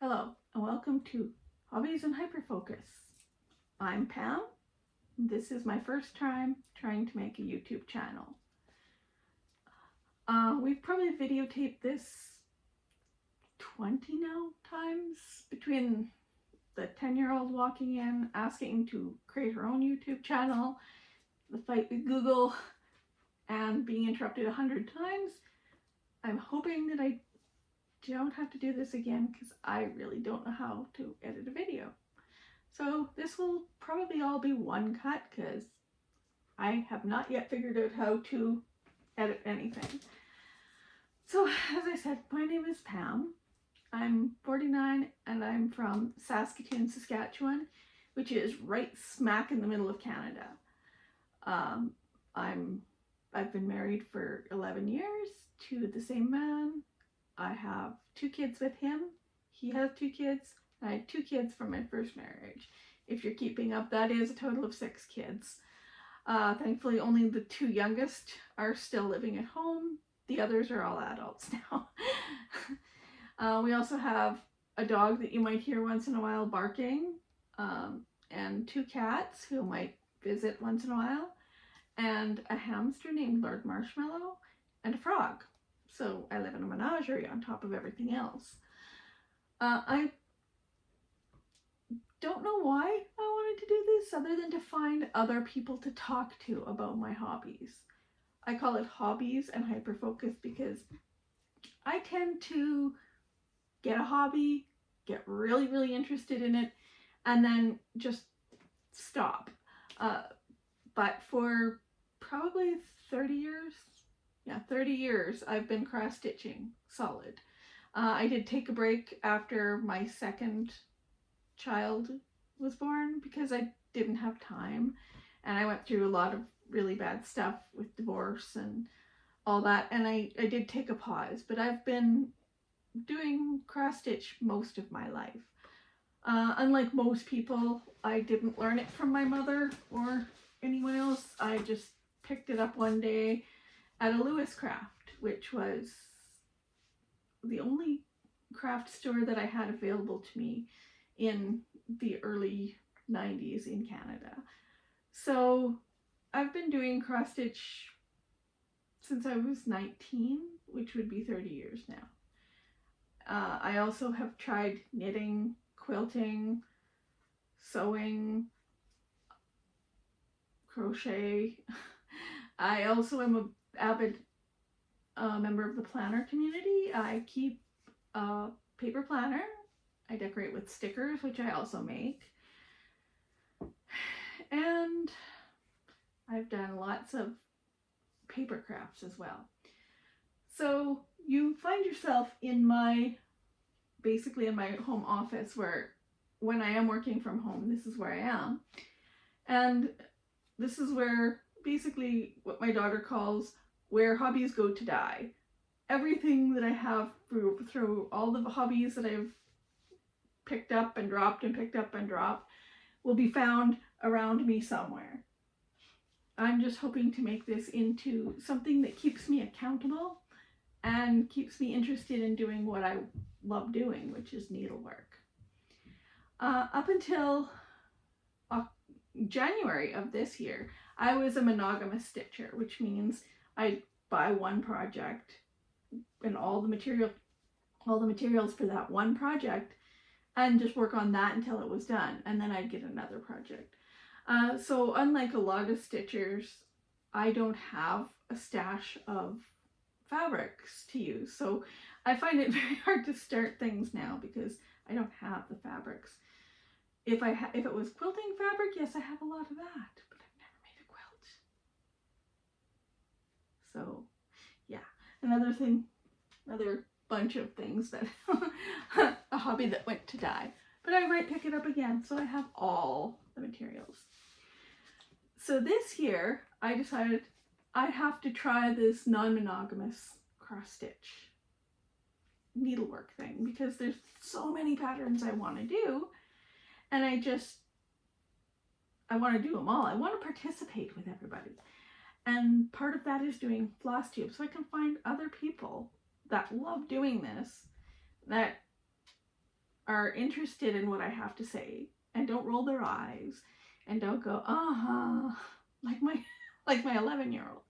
Hello, and welcome to Hobbies and Hyperfocus. I'm Pam. This is my first time trying to make a YouTube channel. We've probably videotaped this 20 now times, between the 10-year-old walking in, asking to create her own YouTube channel, the fight with Google, and being interrupted 100 times. I'm hoping that I don't have to do this again because I really don't know how to edit a video. So this will probably all be one cut because I have not yet figured out how to edit anything. So as I said, my name is Pam. I'm 49 and I'm from Saskatoon, Saskatchewan, which is right smack in the middle of Canada. I've been married for 11 years to the same man. I have 2 kids with him. He has 2 kids. I had 2 kids from my first marriage. If you're keeping up, that is a total of 6 kids. Thankfully, only the 2 youngest are still living at home. The others are all adults now. We also have a dog that you might hear once in a while barking, and 2 cats who might visit once in a while, and a hamster named Lord Marshmallow, and a frog. So I live in a menagerie on top of everything else. I don't know why I wanted to do this other than to find other people to talk to about my hobbies. I call it hobbies and hyperfocus because I tend to get a hobby, get really interested in it, and then just stop. But for probably 30 years, I've been cross stitching solid. I did take a break after my second child was born because I didn't have time, and I went through a lot of really bad stuff with divorce and all that, and I did take a pause, but I've been doing cross stitch most of my life. Unlike most people, I didn't learn it from my mother or anyone else. I just picked it up one day at a Lewis Craft, which was the only craft store that I had available to me in the early 90s in Canada. So I've been doing cross stitch since I was 19, which would be 30 years now. I also have tried knitting, quilting, sewing, crochet. I also am an avid member of the planner community. I keep a paper planner. I decorate with stickers, which I also make. And I've done lots of paper crafts as well. So you find yourself basically in my home office, where when I am working from home, this is where I am. And this is where basically what my daughter calls where hobbies go to die. Everything that I have through all the hobbies that I've picked up and dropped and picked up and dropped will be found around me somewhere. I'm just hoping to make this into something that keeps me accountable and keeps me interested in doing what I love doing, which is needlework. Up until January of this year, I was a monogamous stitcher, which means I'd buy one project and all the materials for that one project and just work on that until it was done, and then I'd get another project. So unlike a lot of stitchers, I don't have a stash of fabrics to use. So I find it very hard to start things now because I don't have the fabrics. If it was quilting fabric, yes, I have a lot of that, but I've never made a quilt. So yeah, another bunch of things that a hobby that went to die. But I might pick it up again, so I have all the materials. So this year, I decided I have to try this non-monogamous cross stitch needlework thing because there's so many patterns I want to do, and I want to do them all. I want to participate with everybody. And part of that is doing Flosstube, so I can find other people that love doing this, that are interested in what I have to say and don't roll their eyes and don't go, uh-huh, like my 11-year-old.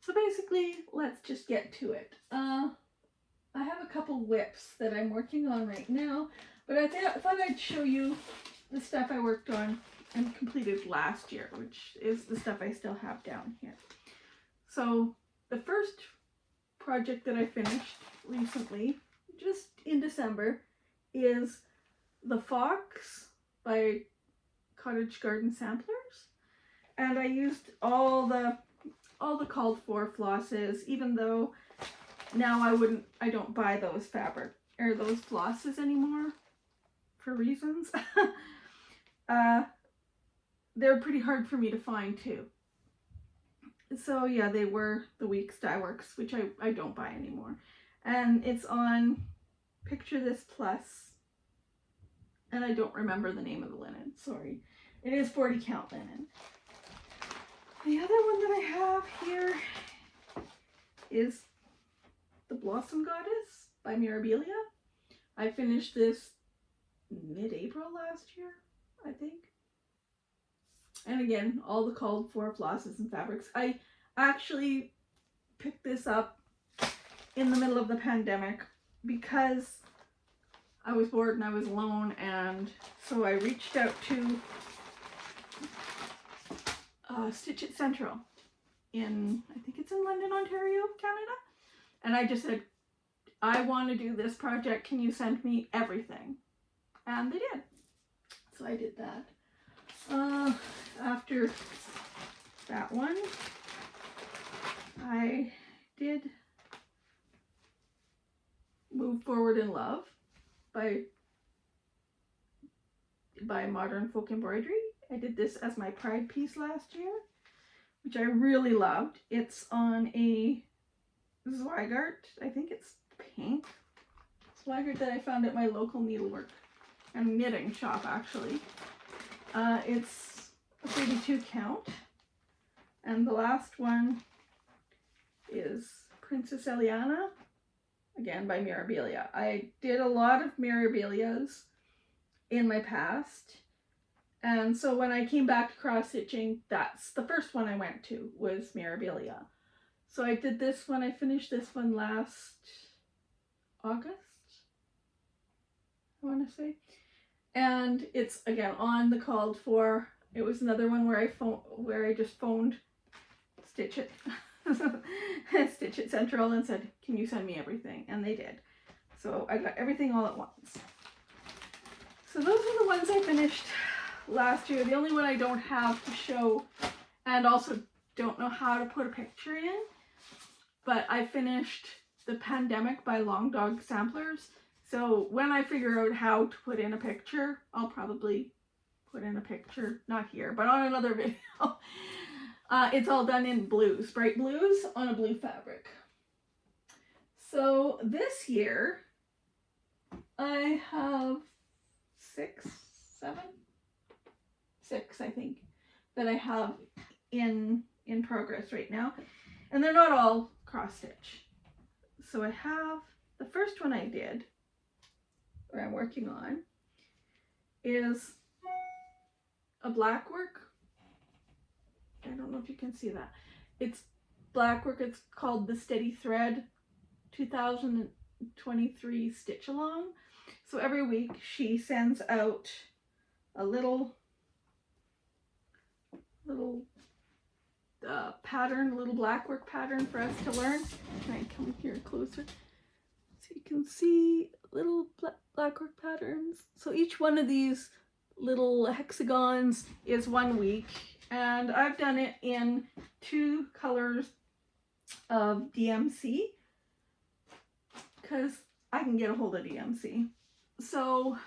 So basically, let's just get to it. I have a couple whips that I'm working on right now, but I thought I'd show you the stuff I worked on and completed last year, which is the stuff I still have down here. So the first project that I finished recently, just in December, is the Fox by Cottage Garden Samplers. And I used all the called for flosses, even though now I don't buy those fabric or those flosses anymore for reasons. They're pretty hard for me to find too. So yeah, they were the Weeks Dye Works, which I don't buy anymore. And it's on Picture This Plus. And I don't remember the name of the linen, sorry. It is 40 count linen. The other one that I have here is The Blossom Goddess by Mirabilia. I finished this mid-April last year, I think. And again, all the called for flosses and fabrics. I actually picked this up in the middle of the pandemic because I was bored and I was alone, and so I reached out to Stitch It Central in, I think it's in London, Ontario, Canada. And I just said, I want to do this project. Can you send me everything? And they did. So I did that. After that one, I did Move Forward in Love by Modern Folk Embroidery. I did this as my pride piece last year, which I really loved. It's on a Zweigart, I think it's pink Zweigart that I found at my local needlework and knitting shop, actually. It's a 32 count, and the last one is Princess Eliana, again by Mirabilia. I did a lot of Mirabilias in my past, and so when I came back to cross stitching, that's the first one I went to, was Mirabilia. So I did this one, I finished this one last August, I want to say. And it's again on the called for. It was another one where I just phoned Stitch It Stitch It Central and said, can you send me everything? And they did. So I got everything all at once. So those are the ones I finished last year. The only one I don't have to show, and also don't know how to put a picture in, but I finished The Pandemic by Long Dog Samplers. So when I figure out how to put in a picture, I'll probably put in a picture, not here, but on another video. It's all done in blues, bright blues on a blue fabric. So this year, I have six, I think, that I have in progress right now. And they're not all cross stitch. So I have, the first one I did, or I'm working on, is a black work. I don't know if you can see that. It's black work. It's called the Steady Thread 2023 Stitch Along. So every week she sends out a little pattern, a little black work pattern for us to learn. Can I come here closer so you can see little black work patterns? So each one of these little hexagons is 1 week, and I've done it in 2 colors of DMC because I can get a hold of DMC. So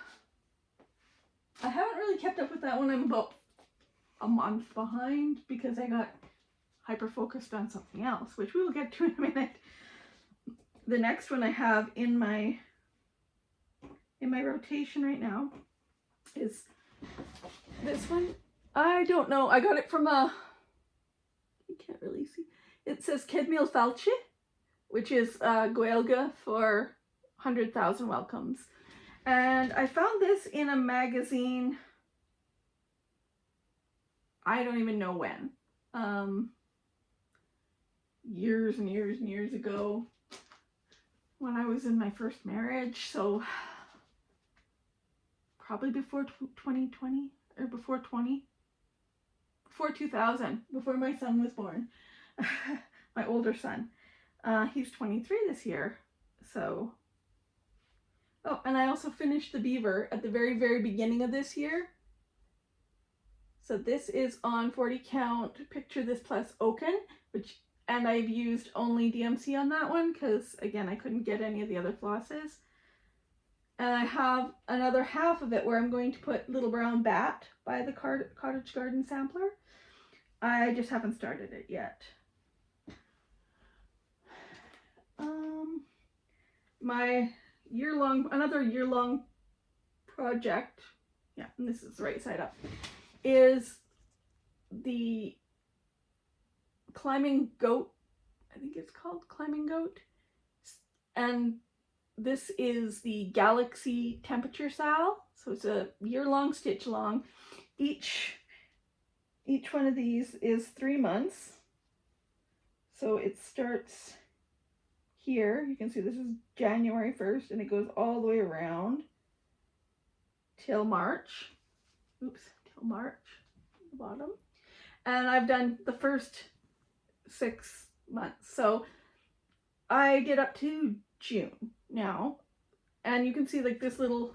I haven't really kept up with that one. I'm about a month behind because I got hyper focused on something else, which we will get to in a minute. The next one I have in my rotation right now is this one. I don't know. I got it from you can't really see. It says Kedmil Falchi, which is Gaelga for 100,000 welcomes. And I found this in a magazine, I don't even know when, years and years and years ago when I was in my first marriage, so probably before 2020 or before 2000, before my son was born. My older son. He's 23 this year, so. Oh, and I also finished the beaver at the very, very beginning of this year. So this is on 40 count Picture This Plus Oaken, and I've used only DMC on that one because, again, I couldn't get any of the other flosses. And I have another half of it where I'm going to put Little Brown Bat by the Cottage Garden Sampler. I just haven't started it yet. My another year-long project, yeah, and this is the right side up, is the Climbing Goat, I think it's called Climbing Goat, and this is the Galaxy Temperature Sal, so it's a year-long stitch along. Each one of these is 3 months, so it starts here. You can see this is January 1st, and it goes all the way around till March. Oops, till March at the bottom. And I've done the first 6 months. So I get up to June now. And you can see like this little,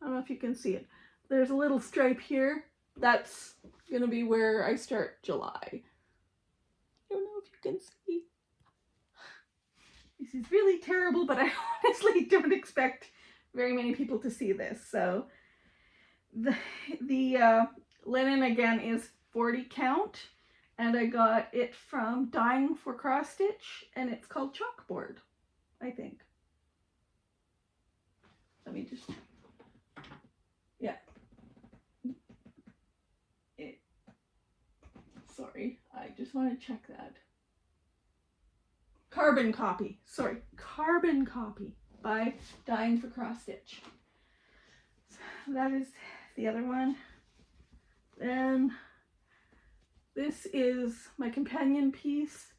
I don't know if you can see it. There's a little stripe here. That's going to be where I start July. I don't know if you can see. This is really terrible, but I honestly don't expect very many people to see this. So the linen again is 40 count, and I got it from Dying for Cross Stitch, and it's called Chalkboard, I think. Let me just, yeah. Sorry, I just want to check that. Carbon Copy by Dying for Cross Stitch. So that is the other one. Then this is my companion piece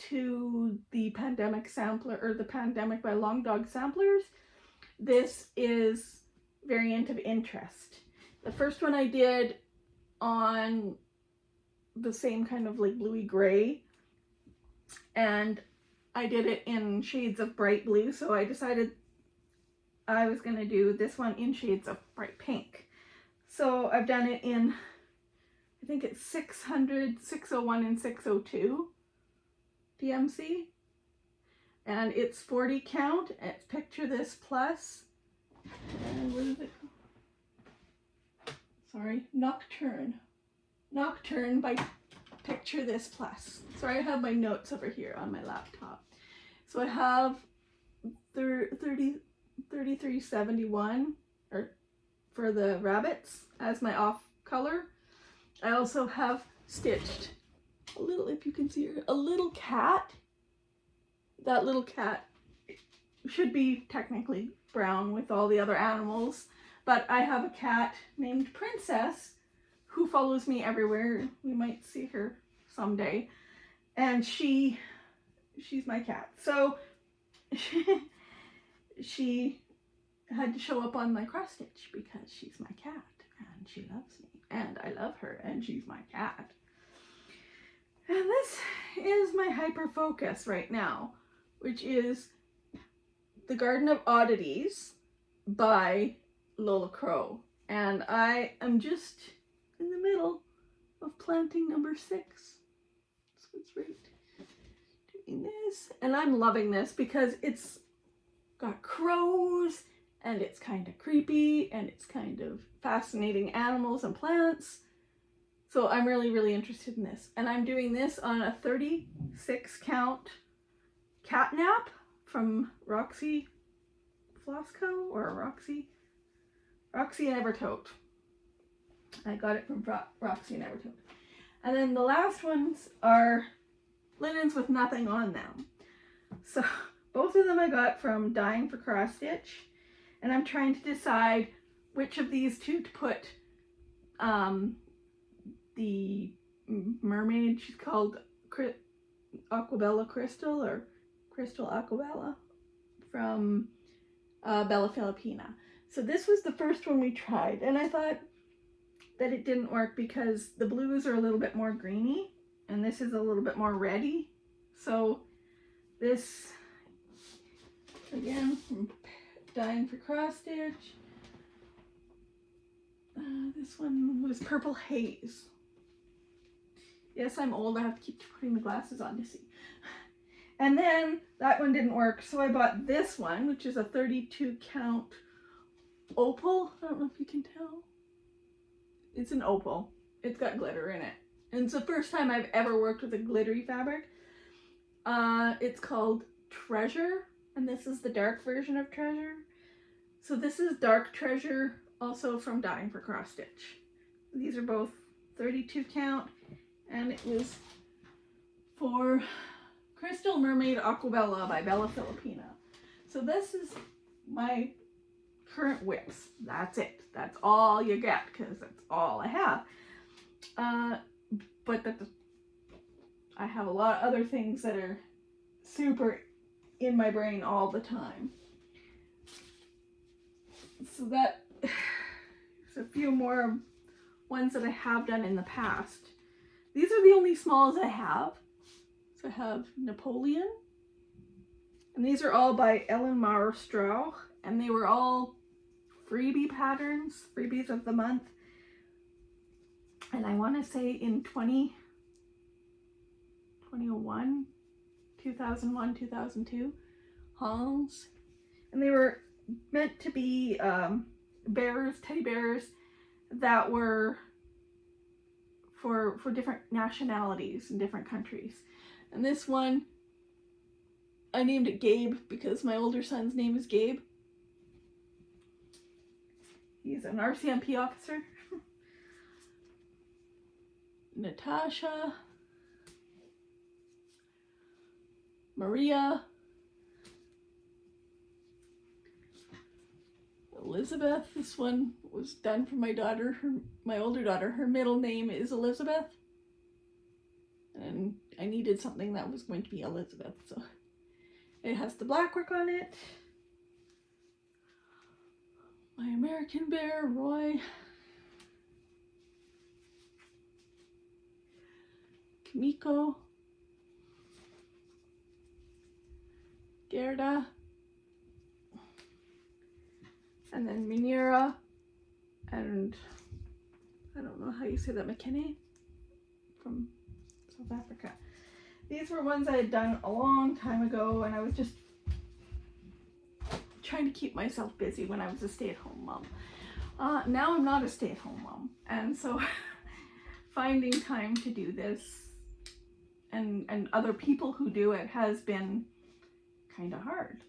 to the Pandemic Sampler, or the Pandemic by Long Dog Samplers. This is Variant of Interest. The first one I did on the same kind of like bluey gray, and I did it in shades of bright blue, so I decided I was going to do this one in shades of bright pink. So I've done it in, I think it's 600, 601, and 602 DMC. And it's 40 count, and it's Picture This Plus. And what is it? Sorry, Nocturne by Picture This Plus. Sorry, I have my notes over here on my laptop. So I have 3371 or for the rabbits as my off color. I also have stitched a little, if you can see her, a little cat. That little cat should be technically brown with all the other animals, but I have a cat named Princess who follows me everywhere. We might see her someday. And she's my cat. So she had to show up on my cross stitch because she's my cat and she loves me and I love her and she's my cat. And this is my hyper focus right now, which is The Garden of Oddities by Lola Crow. And I am just in the middle of planting number 6. So it's right doing this. And I'm loving this because it's got crows and it's kind of creepy and it's kind of fascinating animals and plants. So I'm really, really interested in this. And I'm doing this on a 36 count catnap from Roxy Flossco or Roxy and Evertote. I got it from Roxy and Evertote. And then the last ones are linens with nothing on them. So both of them I got from Dying for Cross Stitch. And I'm trying to decide which of these two to put. The mermaid, she's called Aquabella Crystal, or Crystal Aquabella, from Bella Filipina. So this was the first one we tried, and I thought that it didn't work because the blues are a little bit more greeny, and this is a little bit more reddy. So this, again, from Dying for Cross Stitch. This one was Purple Haze. Yes, I'm old. I have to keep putting the glasses on to see. And then that one didn't work, so I bought this one, which is a 32 count opal. I don't know if you can tell. It's an opal. It's got glitter in it. And it's the first time I've ever worked with a glittery fabric. It's called Treasure, and this is the dark version of Treasure. So this is Dark Treasure, also from Dying for Cross Stitch. These are both 32 count, and it was for Crystal Mermaid Aquabella by Bella Filipina. So this is my current whips. That's it. That's all you get, because that's all I have. But I have a lot of other things that are super in my brain all the time. So that there's a few more ones that I have done in the past. These are the only smalls I have. So I have Napoleon, and these are all by Ellen Maurer Strauch, and they were all freebie patterns, freebies of the month. And I want to say in 2001, 2001, 2002, Hans, and they were meant to be bears, teddy bears that were for different nationalities in different countries. And this one, I named it Gabe because my older son's name is Gabe. He's an RCMP officer. Natasha, Maria, Elizabeth. This one was done for my daughter, my older daughter. Her middle name is Elizabeth, and I needed something that was going to be Elizabeth, so it has the black work on it. My American Bear, Roy. Kimiko. Gerda. And then Minera. And I don't know how you say that, McKinney from South Africa. These were ones I had done a long time ago, and I was just trying to keep myself busy when I was a stay-at-home mom. Now I'm not a stay-at-home mom, and so finding time to do this and other people who do it has been kind of hard.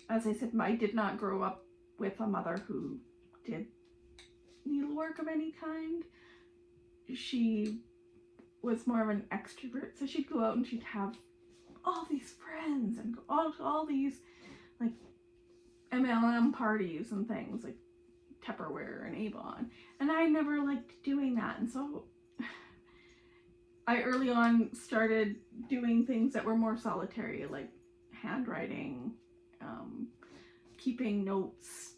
As I said, I did not grow up with a mother who did needlework of any kind. She was more of an extrovert, so she'd go out and she'd have all these friends and go to all these like MLM parties and things like Tupperware and Avon, and I never liked doing that. And so I early on started doing things that were more solitary, like handwriting, keeping notes,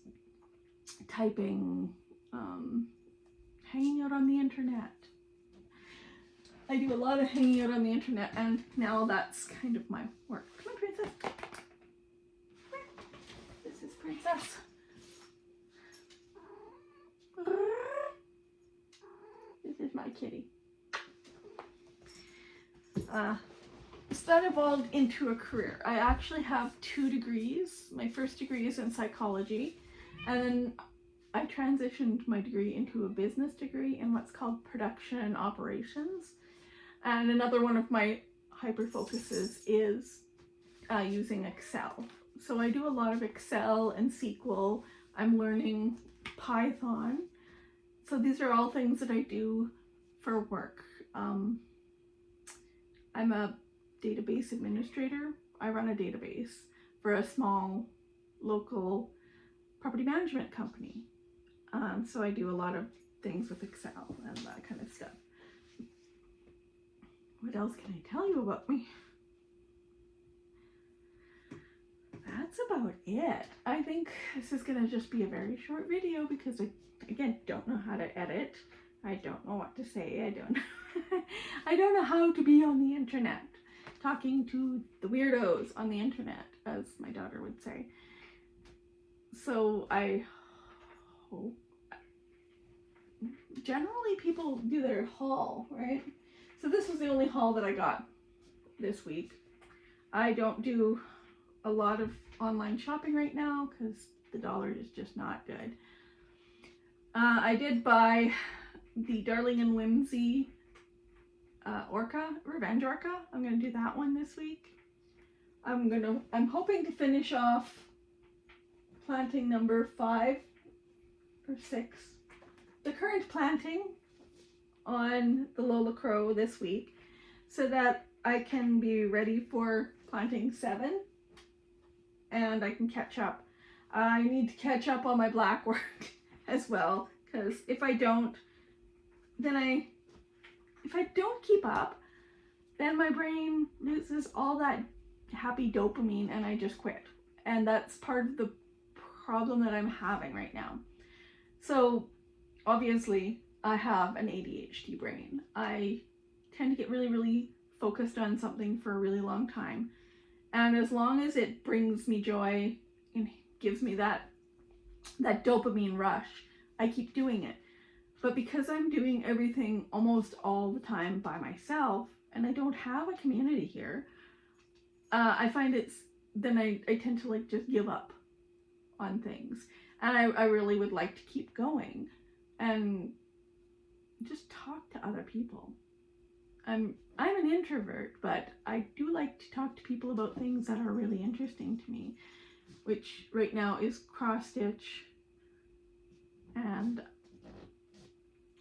typing, hanging out on the internet. I do a lot of hanging out on the internet, and now that's kind of my work. Come on, Princess. This is Princess. This is my kitty. So that evolved into a career. I actually have 2 degrees. My first degree is in psychology, and then I transitioned my degree into a business degree in what's called production and operations. And another one of my hyper focuses is using Excel. So I do a lot of Excel and SQL. I'm learning Python. So these are all things that I do for work. I'm a database administrator. I run a database for a small local property management company. So I do a lot of things with Excel and that kind of stuff. What else can I tell you about me? That's about it. I think this is going to just be a very short video because I, again, don't know how to edit. I don't know what to say. I don't know how to be on the internet, talking to the weirdos on the internet, as my daughter would say. So I hope, generally people do their haul, right? So this was the only haul that I got this week. I don't do a lot of online shopping right now because the dollar is just not good. I did buy the Darling and Whimsy Revenge Orca. I'm gonna do that one this week. I'm hoping to finish off planting number 5 or 6. The current planting on the Lola Crow this week so that I can be ready for planting 7 and I can catch up. I need to catch up on my black work as well, because if I don't keep up, then my brain loses all that happy dopamine and I just quit. And that's part of the problem that I'm having right now. So obviously I have an ADHD brain. I tend to get really, really focused on something for a really long time. And as long as it brings me joy and gives me that dopamine rush, I keep doing it. But because I'm doing everything almost all the time by myself, and I don't have a community here, I find I tend to like just give up on things. And I really would like to keep going and just talk to other people. I'm an introvert, but I do like to talk to people about things that are really interesting to me, which right now is cross stitch, and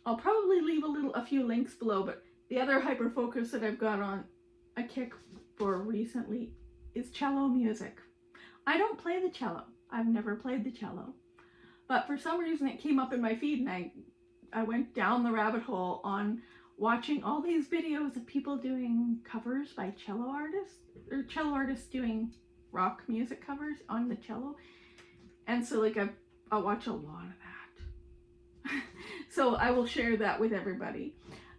I'll probably leave a few links below, but the other hyper focus that I've got on a kick for recently is cello music. I don't play the cello. I've never played the cello, but for some reason it came up in my feed and I went down the rabbit hole on watching all these videos of people doing covers by cello artists, or cello artists doing rock music covers on the cello. And so like I watch a lot of that. So I will share that with everybody.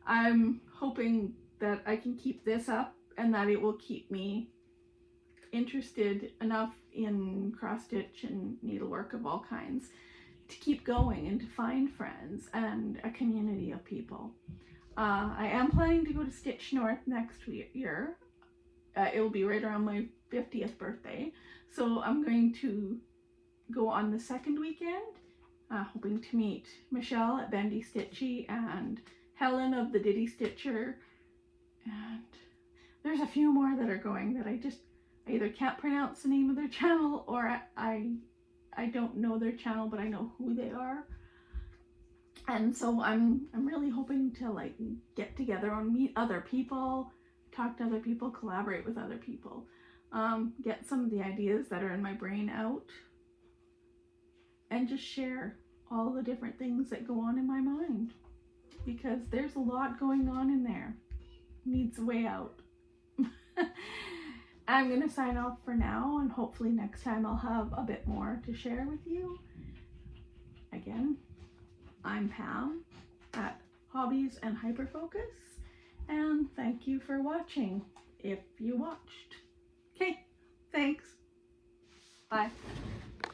I'm hoping that I can keep this up and that it will keep me interested enough in cross stitch and needlework of all kinds to keep going and to find friends and a community of people. I am planning to go to Stitch North next year. It will be right around my 50th birthday. So I'm going to go on the second weekend, hoping to meet Michelle at Bendy Stitchy and Helen of the Diddy Stitcher. And there's a few more that are going that I either can't pronounce the name of their channel or I don't know their channel, but I know who they are. And so I'm really hoping to like get together and meet other people, talk to other people, collaborate with other people, get some of the ideas that are in my brain out, and just share all the different things that go on in my mind, because there's a lot going on in there. Needs a way out. I'm gonna sign off for now, and hopefully next time I'll have a bit more to share with you. Again, I'm Pam at Hobbies and Hyperfocus, and thank you for watching if you watched. Okay, thanks. Bye.